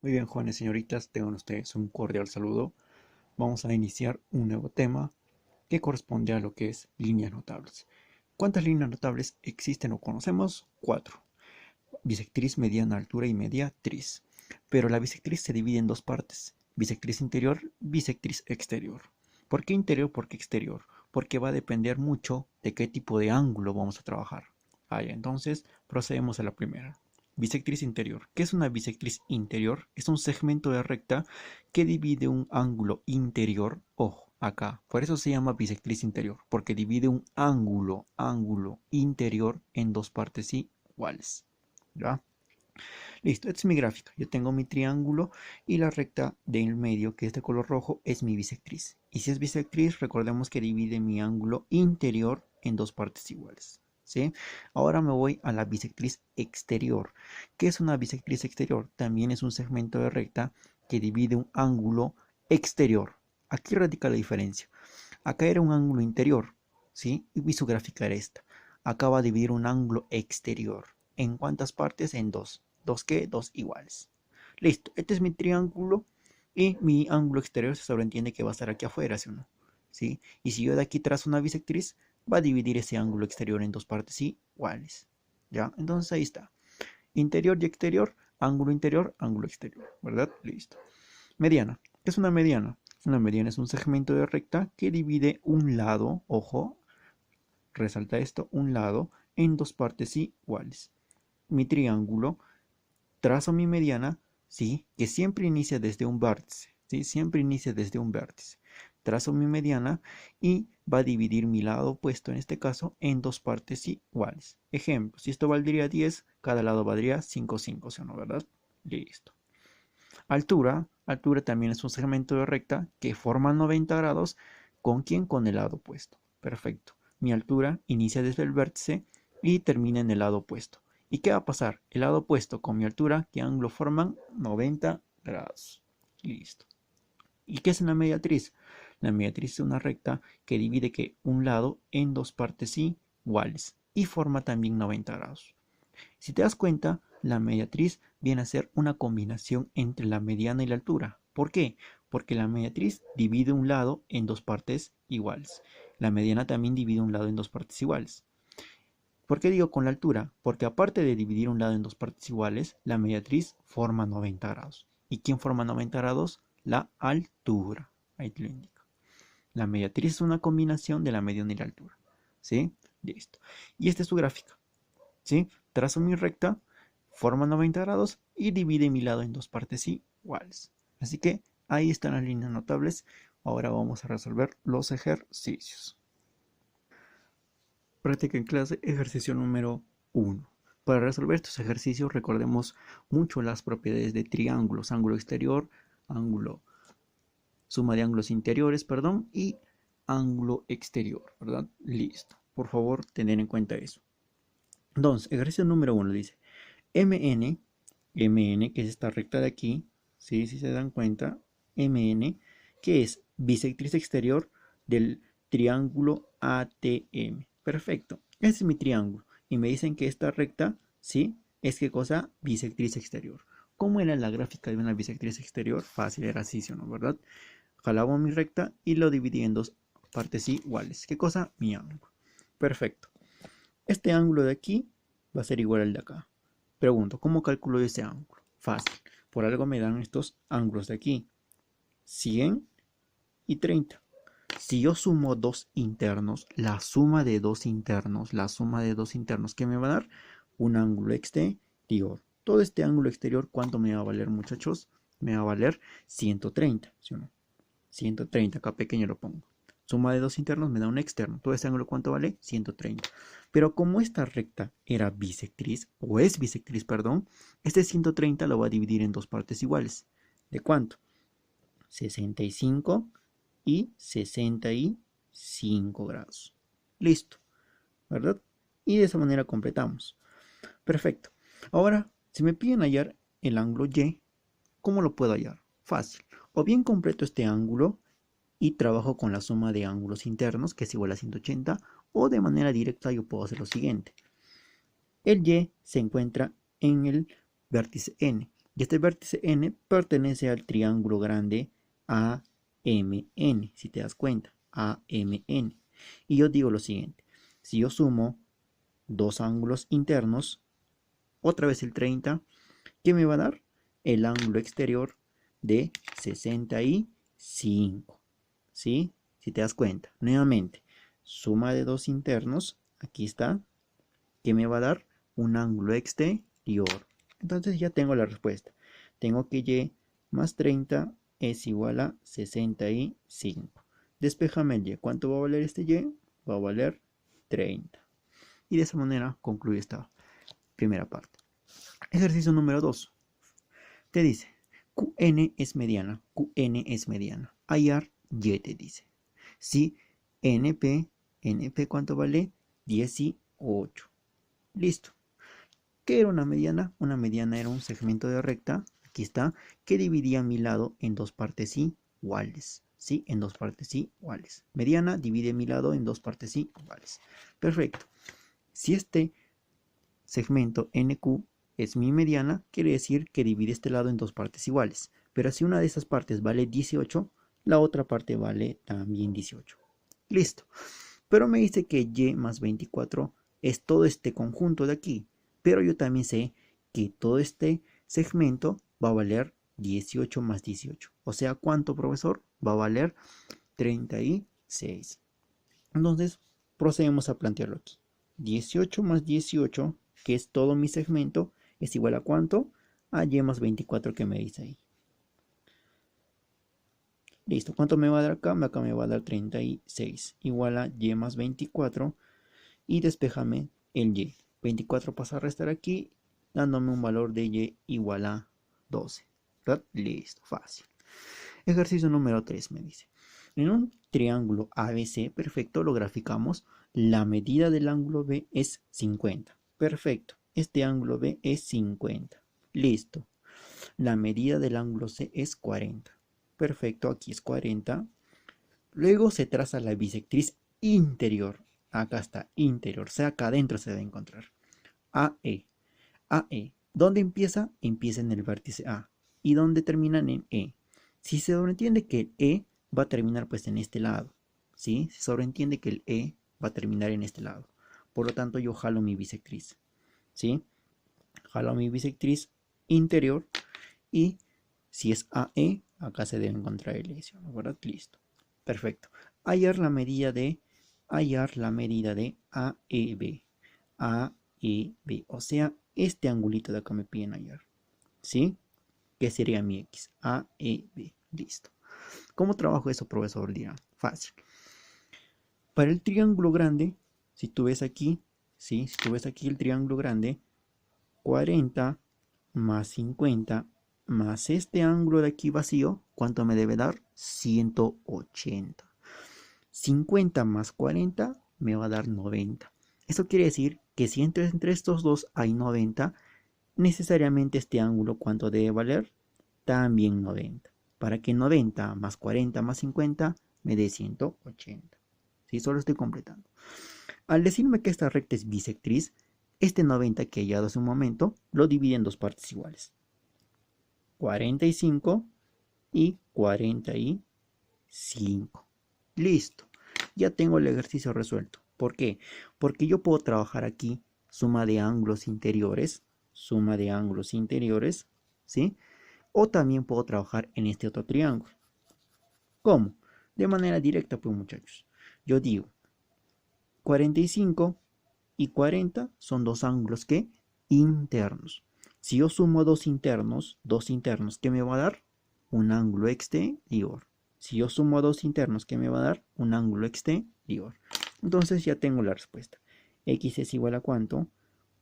Muy bien, jóvenes señoritas, tengan ustedes un cordial saludo. Vamos a iniciar un nuevo tema que corresponde a lo que es líneas notables. ¿Cuántas líneas notables existen o conocemos? Cuatro. Bisectriz, mediana, altura y mediatriz. Pero la bisectriz se divide en dos partes. Bisectriz interior, bisectriz exterior. ¿Por qué interior? ¿Por qué exterior? Porque va a depender mucho de qué tipo de ángulo vamos a trabajar. Entonces procedemos a la primera. Bisectriz interior. ¿Qué es una bisectriz interior? Es un segmento de recta que divide un ángulo interior. Ojo, acá. Por eso se llama bisectriz interior, porque divide un ángulo interior en dos partes iguales. ¿Ya? Listo, esta es mi gráfica. Yo tengo mi triángulo y la recta del medio, que es de color rojo, es mi bisectriz. Y si es bisectriz, recordemos que divide mi ángulo interior en dos partes iguales. ¿Sí? Ahora me voy a la bisectriz exterior. ¿Qué es una bisectriz exterior? También es un segmento de recta que divide un ángulo exterior. Aquí radica la diferencia. Acá era un ángulo interior, ¿sí? Y su gráfica era esta. Acá va a dividir un ángulo exterior. ¿En cuántas partes? En dos. ¿Dos qué? Dos iguales. Listo. Este es mi triángulo y mi ángulo exterior se sobreentiende que va a estar aquí afuera, ¿sí o no? ¿Sí? Y si yo de aquí trazo una bisectriz, va a dividir ese ángulo exterior en dos partes iguales. ¿Ya? Entonces ahí está. Interior y exterior, ángulo exterior, ¿verdad? Listo. Mediana. ¿Qué es una mediana? Una mediana es un segmento de recta que divide un lado, ojo, resalta esto, un lado en dos partes iguales. Mi triángulo, trazo mi mediana, ¿sí? Que siempre inicia desde un vértice, ¿sí? Siempre inicia desde un vértice. Trazo mi mediana y va a dividir mi lado opuesto, en este caso, en dos partes iguales. Ejemplo, si esto valdría 10, cada lado valdría 5, 5, ¿sí o no, verdad? Listo. Altura también es un segmento de recta que forma 90 grados. ¿Con quién? Con el lado opuesto. Perfecto. Mi altura inicia desde el vértice y termina en el lado opuesto. ¿Y qué va a pasar? El lado opuesto con mi altura, ¿qué ángulo forman? 90 grados. Listo. ¿Y qué es una mediatriz? La mediatriz es una recta que divide un lado en dos partes iguales y forma también 90 grados. Si te das cuenta, la mediatriz viene a ser una combinación entre la mediana y la altura. ¿Por qué? Porque la mediatriz divide un lado en dos partes iguales. La mediana también divide un lado en dos partes iguales. ¿Por qué digo con la altura? Porque aparte de dividir un lado en dos partes iguales, la mediatriz forma 90 grados. ¿Y quién forma 90 grados? La altura. Ahí te lo indico. La mediatriz es una combinación de la mediana y la altura. ¿Sí? Listo. Y esta es su gráfica. ¿Sí? Trazo mi recta, forma 90 grados y divide mi lado en dos partes iguales. Así que ahí están las líneas notables. Ahora vamos a resolver los ejercicios. Práctica en clase, ejercicio número 1. Para resolver estos ejercicios recordemos mucho las propiedades de triángulos, ángulo exterior, ángulo, suma de ángulos interiores, perdón, y ángulo exterior, ¿verdad? Listo. Por favor, tener en cuenta eso. Entonces, ejercicio número 1 dice MN, que es esta recta de aquí, ¿sí? Si se dan cuenta, MN, que es bisectriz exterior del triángulo ATM. Perfecto, ese es mi triángulo. Y me dicen que esta recta, ¿sí? Es qué cosa, bisectriz exterior. ¿Cómo era la gráfica de una bisectriz exterior? Fácil, era así, ¿sí o no? ¿Verdad? Jalaba mi recta y lo dividí en dos partes iguales. ¿Qué cosa? Mi ángulo. Perfecto. Este ángulo de aquí va a ser igual al de acá. Pregunto, ¿cómo calculo ese ángulo? Fácil. Por algo me dan estos ángulos de aquí. 100 y 30. Si yo sumo dos internos, la suma de dos internos, ¿qué me va a dar? Un ángulo exterior. Todo este ángulo exterior, ¿cuánto me va a valer, muchachos? Me va a valer 130, ¿sí o no? 130, acá pequeño lo pongo. Suma de dos internos me da un externo. Todo este ángulo, ¿cuánto vale? 130. Pero como esta recta era bisectriz, o es bisectriz, perdón, este 130 lo va a dividir en dos partes iguales. ¿De cuánto? 65 y 65 grados. Listo, ¿verdad? Y de esa manera completamos. Perfecto. Ahora, si me piden hallar el ángulo Y, ¿cómo lo puedo hallar? Fácil. O bien completo este ángulo y trabajo con la suma de ángulos internos, que es igual a 180, o de manera directa yo puedo hacer lo siguiente. El Y se encuentra en el vértice N. Y este vértice N pertenece al triángulo grande AMN, si te das cuenta, AMN. Y yo digo lo siguiente, si yo sumo dos ángulos internos, otra vez el 30, ¿qué me va a dar? El ángulo exterior de 65, ¿sí? Si te das cuenta, nuevamente, suma de dos internos, aquí está, ¿qué me va a dar? Un ángulo exterior. Entonces ya tengo la respuesta. Tengo que y más 30 es igual a 65. Despéjame el y. ¿Cuánto va a valer este y? Va a valer 30. Y de esa manera concluye esta primera parte. Ejercicio número 2. Te dice, QN es mediana, QN es mediana. Hallar Y te dice. Si NP ¿cuánto vale? 18. Listo. ¿Qué era una mediana? Una mediana era un segmento de recta, aquí está, que dividía mi lado en dos partes iguales. ¿Sí? En dos partes iguales. Mediana divide mi lado en dos partes iguales. Perfecto. Si este segmento NQ es mi mediana, quiere decir que divide este lado en dos partes iguales. Pero si una de esas partes vale 18, la otra parte vale también 18. Listo. Pero me dice que y más 24 es todo este conjunto de aquí. Pero yo también sé que todo este segmento va a valer 18 más 18. O sea, ¿cuánto, profesor? Va a valer 36. Entonces, procedemos a plantearlo aquí. 18 más 18, que es todo mi segmento, es igual a ¿cuánto? A y más 24 que me dice ahí. Listo, ¿cuánto me va a dar acá? Acá me va a dar 36, igual a y más 24, y despéjame el y. 24 pasa a restar aquí, dándome un valor de y igual a 12. ¿Verdad? Listo, fácil. Ejercicio número 3 me dice. En un triángulo ABC perfecto lo graficamos. La medida del ángulo B es 50. Perfecto. Este ángulo B es 50. Listo. La medida del ángulo C es 40. Perfecto, aquí es 40. Luego se traza la bisectriz interior. Acá está, interior. O sea, acá adentro se debe encontrar. AE. AE. ¿Dónde empieza? Empieza en el vértice A. ¿Y dónde terminan? En E. Si se sobreentiende que el E va a terminar pues en este lado. ¿Sí? Se sobreentiende que el E va a terminar en este lado. Por lo tanto, yo jalo mi bisectriz. ¿Sí? Jalo mi bisectriz interior. Y si es AE, acá se debe encontrar el E. ¿Verdad? Listo. Perfecto. Hallar la medida de AEB. AEB. O sea, este angulito de acá me piden hallar. ¿Sí? Que sería mi X. AEB. Listo. ¿Cómo trabajo eso, profesor? Dirá. Fácil. Para el triángulo grande, si tú ves aquí, ¿sí? Si tú ves aquí el triángulo grande, 40 más 50 más este ángulo de aquí vacío, ¿cuánto me debe dar? 180. 50 más 40 me va a dar 90. Eso quiere decir que si entre estos dos hay 90, necesariamente este ángulo, ¿cuánto debe valer? También 90. Para que 90 más 40 más 50 me dé 180. ¿Sí? Solo estoy completando. Al decirme que esta recta es bisectriz, este 90 que he hallado hace un momento, lo divide en dos partes iguales. 45 y 45. Listo. Ya tengo el ejercicio resuelto. ¿Por qué? Porque yo puedo trabajar aquí suma de ángulos interiores, ¿sí? O también puedo trabajar en este otro triángulo. ¿Cómo? De manera directa, pues muchachos. Yo digo, 45 y 40 son dos ángulos que internos. Si yo sumo dos internos, ¿qué me va a dar? Un ángulo exterior. Si yo sumo dos internos, ¿qué me va a dar? Un ángulo exterior. Entonces ya tengo la respuesta. X es igual a ¿cuánto?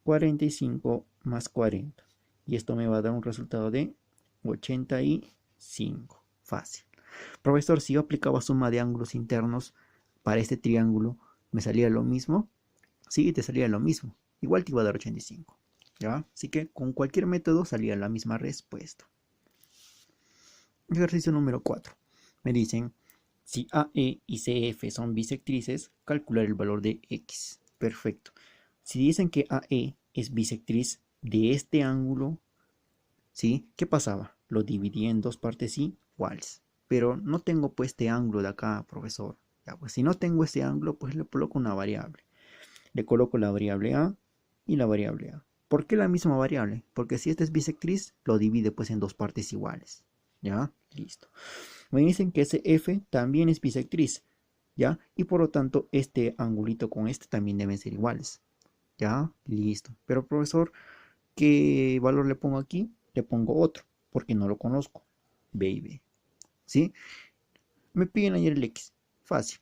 45 más 40. Y esto me va a dar un resultado de 85. Fácil. Profesor, si yo aplicaba suma de ángulos internos para este triángulo, ¿me salía lo mismo? Sí, te salía lo mismo. Igual te iba a dar 85. ¿Ya? Así que con cualquier método salía la misma respuesta. Ejercicio número 4. Me dicen, si AE y CF son bisectrices, calcular el valor de X. Perfecto. Si dicen que AE es bisectriz de este ángulo, ¿sí? ¿Qué pasaba? Lo dividí en dos partes iguales. Pero no tengo pues este ángulo de acá, profesor. Ya, pues si no tengo este ángulo, pues le coloco una variable. Le coloco la variable a y la variable a. ¿Por qué la misma variable? Porque si esta es bisectriz, lo divide pues en dos partes iguales. ¿Ya? Listo. Me dicen que ese f también es bisectriz. ¿Ya? Y por lo tanto, este angulito con este también deben ser iguales. ¿Ya? Listo. Pero profesor, ¿qué valor le pongo aquí? Le pongo otro, porque no lo conozco. B y B. ¿Sí? Me piden ayer el X. Fácil.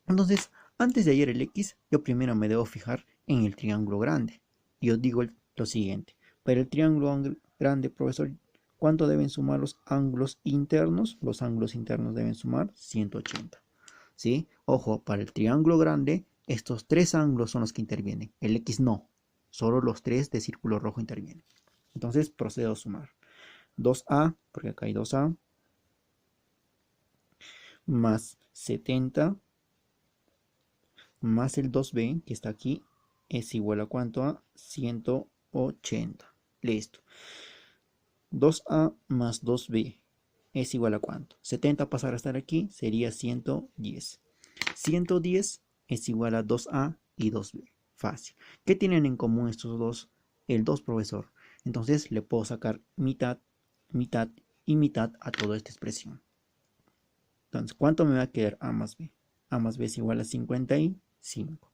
Entonces, antes de hallar el X, yo primero me debo fijar en el triángulo grande. Y os digo lo siguiente. Para el triángulo grande, profesor, ¿cuánto deben sumar los ángulos internos? Los ángulos internos deben sumar 180. ¿Sí? Ojo, para el triángulo grande, estos tres ángulos son los que intervienen. El X no. Solo los tres de círculo rojo intervienen. Entonces procedo a sumar. 2A, porque acá hay 2A, más 70 más el 2b que está aquí es igual a cuánto, a 180. Listo. 2a más 2b es igual a cuánto. 70 pasar a estar aquí sería 110. 110 es igual a 2a y 2b. Fácil. ¿Qué tienen en común estos dos? El 2, profesor. Entonces le puedo sacar mitad, mitad y mitad a toda esta expresión. Entonces, ¿cuánto me va a quedar a más b? A más b es igual a 55.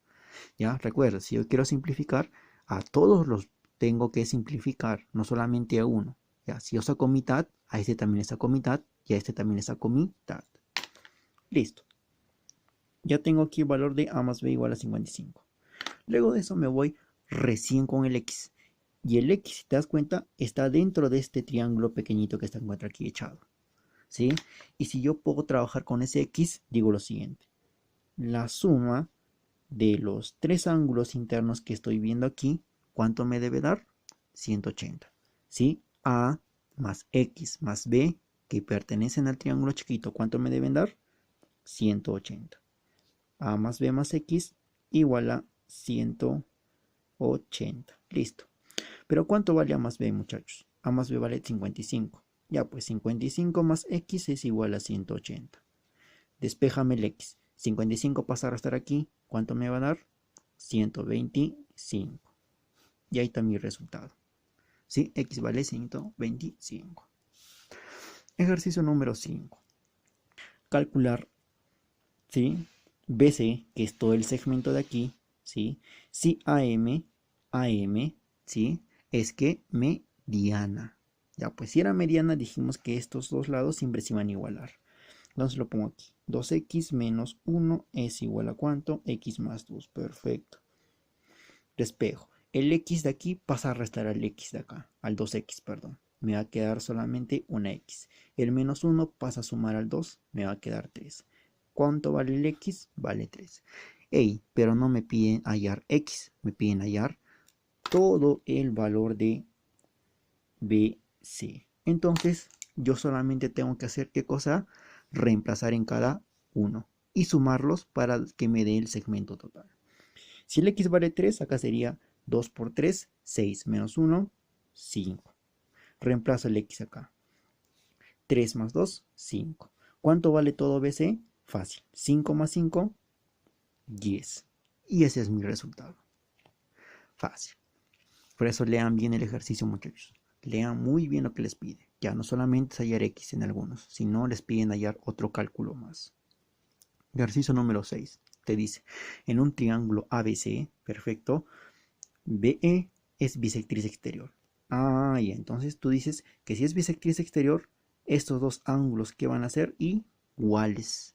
Ya, recuerda, si yo quiero simplificar, a todos los tengo que simplificar, no solamente a uno. Ya, si yo saco mitad, a este también le saco mitad y a este también le saco mitad. Listo. Ya tengo aquí el valor de a más b igual a 55. Luego de eso me voy recién con el x. Y el x, si te das cuenta, está dentro de este triángulo pequeñito que se encuentra aquí echado. ¿Sí? Y si yo puedo trabajar con ese x, digo lo siguiente. La suma de los tres ángulos internos que estoy viendo aquí, ¿cuánto me debe dar? 180. ¿Sí? A más X más B, que pertenecen al triángulo chiquito, ¿cuánto me deben dar? 180. A más B más X igual a 180. Listo. Pero ¿cuánto vale A más B, muchachos? A más B vale 55. Ya, pues 55 más X es igual a 180. Despéjame el X. 55 pasar a estar aquí, ¿cuánto me va a dar? 125. Y ahí está mi resultado. ¿Sí? X vale 125. Ejercicio número 5. Calcular, ¿sí? BC, que es todo el segmento de aquí, ¿sí? Si AM, ¿sí? Es que mediana. Ya, pues si era mediana, dijimos que estos dos lados siempre se iban a igualar. Entonces lo pongo aquí. 2x menos 1 es igual a ¿cuánto? X más 2. Perfecto. Despejo. El x de aquí pasa a restar al x de acá. Al 2x, perdón. Me va a quedar solamente una x. El menos 1 pasa a sumar al 2. Me va a quedar 3. ¿Cuánto vale el x? Vale 3. Ey, pero no me piden hallar x. Me piden hallar todo el valor de BC. Entonces, yo solamente tengo que hacer ¿qué cosa? Reemplazar en cada uno y sumarlos para que me dé el segmento total. Si el x vale 3, acá sería 2 por 3, 6 menos 1, 5. Reemplazo el x acá. 3 más 2, 5. ¿Cuánto vale todo BC? Fácil. 5 más 5, 10. Y ese es mi resultado. Fácil. Por eso lean bien el ejercicio, muchachos. Lean muy bien lo que les pide. Ya no solamente es hallar x en algunos, sino les piden hallar otro cálculo más. Ejercicio número 6. Te dice, en un triángulo ABC, perfecto, BE es bisectriz exterior. Ah, ya, entonces tú dices que si es bisectriz exterior, estos dos ángulos que van a ser iguales.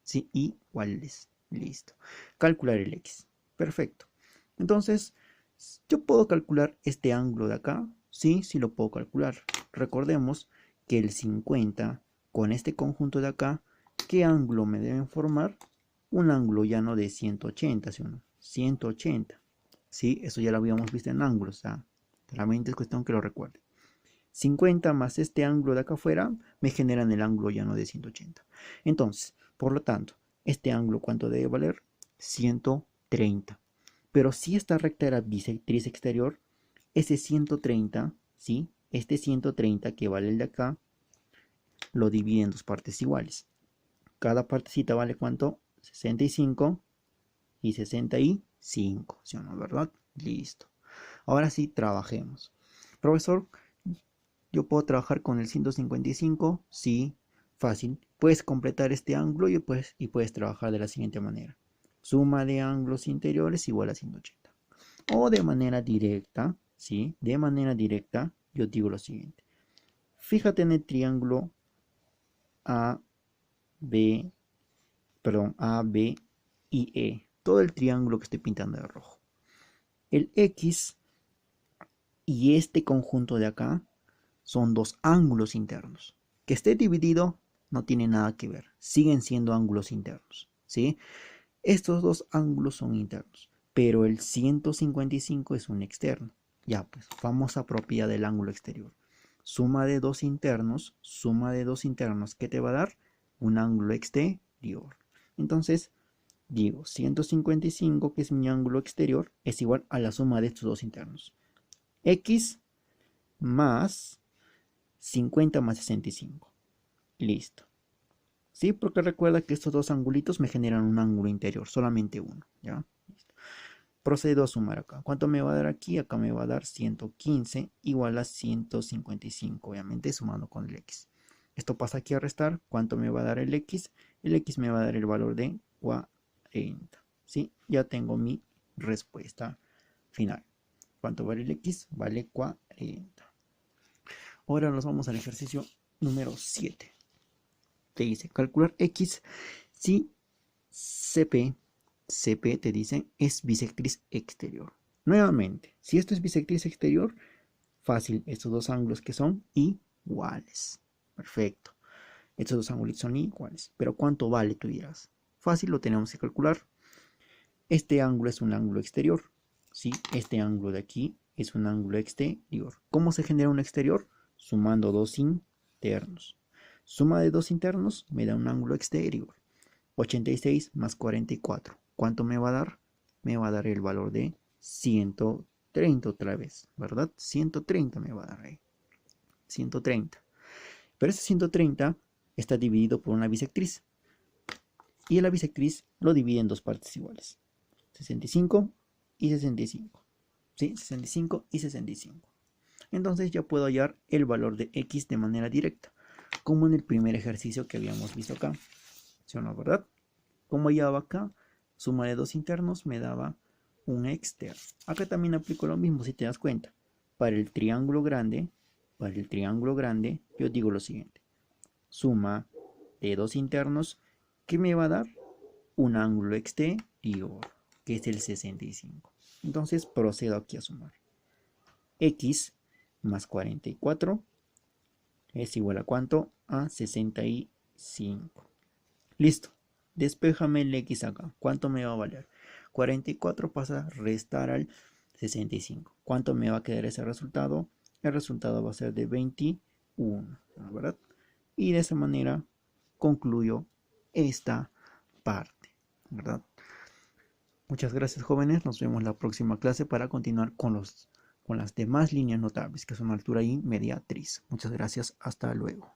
Sí, iguales. Listo. Calcular el x. Perfecto. Entonces, yo puedo calcular este ángulo de acá. Sí, sí lo puedo calcular. Recordemos que el 50 con este conjunto de acá, ¿qué ángulo me deben formar? Un ángulo llano de 180, ¿sí o no? 180. Sí, eso ya lo habíamos visto en ángulos. Solamente es cuestión que lo recuerde. 50 más este ángulo de acá afuera me generan el ángulo llano de 180. Entonces, por lo tanto, este ángulo, ¿cuánto debe valer? 130. Pero si esta recta era bisectriz exterior, ese 130, ¿sí? este 130 que vale el de acá, lo divide en dos partes iguales. Cada partecita vale ¿cuánto? 65 y 65, ¿sí o no, verdad? Listo. Ahora sí, trabajemos. Profesor, ¿yo puedo trabajar con el 155? Sí, fácil. Puedes completar este ángulo y puedes trabajar de la siguiente manera. Suma de ángulos interiores igual a 180. O de manera directa, ¿sí? De manera directa, yo digo lo siguiente. Fíjate en el triángulo A, B y E. Todo el triángulo que estoy pintando de rojo. El X y este conjunto de acá son dos ángulos internos. Que esté dividido no tiene nada que ver. Siguen siendo ángulos internos, ¿sí? Estos dos ángulos son internos, pero el 155 es un externo. Ya, pues, famosa propiedad del ángulo exterior. Suma de dos internos, ¿qué te va a dar? Un ángulo exterior. Entonces, digo, 155, que es mi ángulo exterior, es igual a la suma de estos dos internos. X más 50 más 65. Listo. ¿Sí? Porque recuerda que estos dos angulitos me generan un ángulo interior, solamente uno. ¿Ya? Listo. Procedo a sumar acá. ¿Cuánto me va a dar aquí? Acá me va a dar 115 igual a 155, obviamente sumando con el X. Esto pasa aquí a restar. ¿Cuánto me va a dar el X? El X me va a dar el valor de 40. ¿Sí? Ya tengo mi respuesta final. ¿Cuánto vale el X? Vale 40. Ahora nos vamos al ejercicio número 7. Te dice calcular X si CP te dice es bisectriz exterior. Nuevamente, si esto es bisectriz exterior, fácil, estos dos ángulos que son iguales. Perfecto. Estos dos ángulos son iguales. Pero ¿cuánto vale? Tú dirás. Fácil, lo tenemos que calcular. Este ángulo es un ángulo exterior. ¿Sí? Este ángulo de aquí es un ángulo exterior. ¿Cómo se genera un exterior? Sumando dos internos. Suma de dos internos me da un ángulo exterior. 86 más 44. ¿Cuánto me va a dar? Me va a dar el valor de 130 otra vez, ¿verdad? 130 me va a dar ahí. 130. Pero ese 130 está dividido por una bisectriz. Y la bisectriz lo divide en dos partes iguales. 65 y 65. ¿Sí? 65 y 65. Entonces ya puedo hallar el valor de X de manera directa, como en el primer ejercicio que habíamos visto acá. ¿Sí o no, verdad? Como hallaba acá, suma de dos internos me daba un externo. Acá también aplico lo mismo si te das cuenta. Para el triángulo grande, yo digo lo siguiente. Suma de dos internos, ¿qué me va a dar? Un ángulo exterior, que es el 65. Entonces procedo aquí a sumar. X más 44 es igual a ¿cuánto? A 65. Listo. Despéjame el X acá. ¿Cuánto me va a valer? 44 pasa a restar al 65. ¿Cuánto me va a quedar ese resultado? El resultado va a ser de 21, ¿verdad? Y de esa manera concluyo esta parte, ¿verdad? Muchas gracias, jóvenes. Nos vemos en la próxima clase para continuar con las demás líneas notables, que son altura y mediatriz. Muchas gracias. Hasta luego.